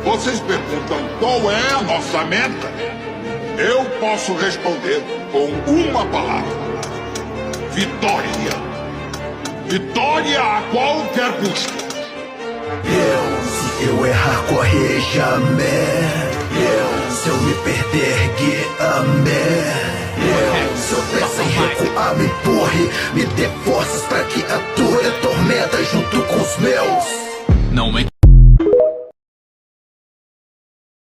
Vocês perguntam qual é a nossa meta? Eu posso responder com uma palavra: vitória. Vitória a qualquer custo. Se eu errar, corrija-me. Se eu me perder, guia-me. Se eu penso em recuar, me empurre. Me dê forças pra que atue a tormenta junto com os meus. Não é